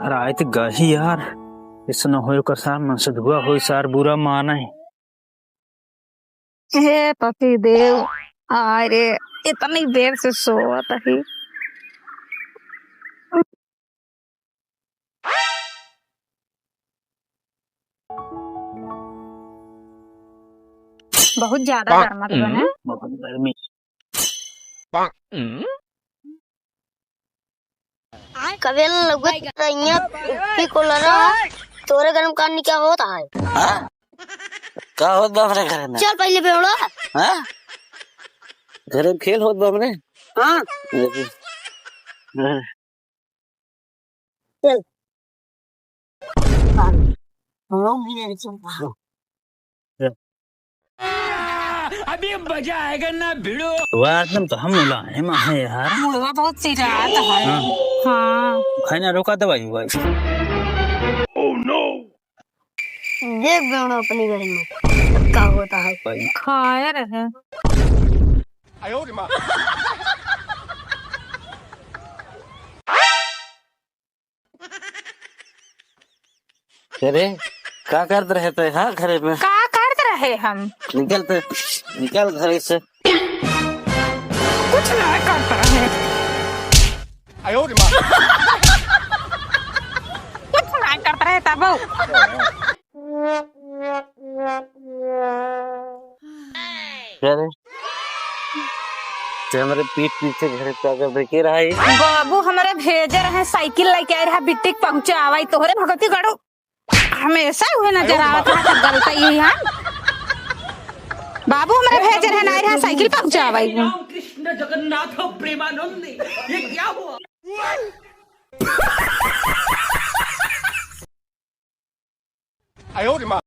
रात गही यार इसनो होयो का सार मन से धुआ होई सार बुरा माना है। हे पति देव अरे इतनी देर से सोवत ही। बहुत ज्यादा गर्म बने बहुत गर्मी कवेल लगत की कोलरा तोरे गरम करने क्या होता है? हाँ? का होत बा हमरे घरे में? चल पहले बेवड़ा। हाँ? घरे में खेल होत बा हमरे? हाँ चल अभी मजा आएगा ना भिड़ो। वार तो हम मुलाये में है यार। मुड़वा बहुत चिढ़ाता है। हाँ खाना रोका दवाई भाई। देख बेवड़ा अपने घर में क्या होता है। खाए रहे। अरे का करत रहे थे? हाँ घरे में का करते रहे हम? निकल घरे से। कुछ नहीं करते रहे। कुछ नहीं करते रहे तब। अरे ते हमारे पीठ पीछे घरे का बेके रहा है। बाबू हमारे भेजे रहे साइकिल लेके आए रहा बिट्टी पहुंचा आवाई तोहरे भगती गड़ो हमेशा हुए नजर आवत है गलता यही है। बाबू हमारे भेजे रहे ना रहा साइकिल पहुंचा आवाई। कृष्ण जगन्नाथ प्रेमानंद ये क्या हुआ?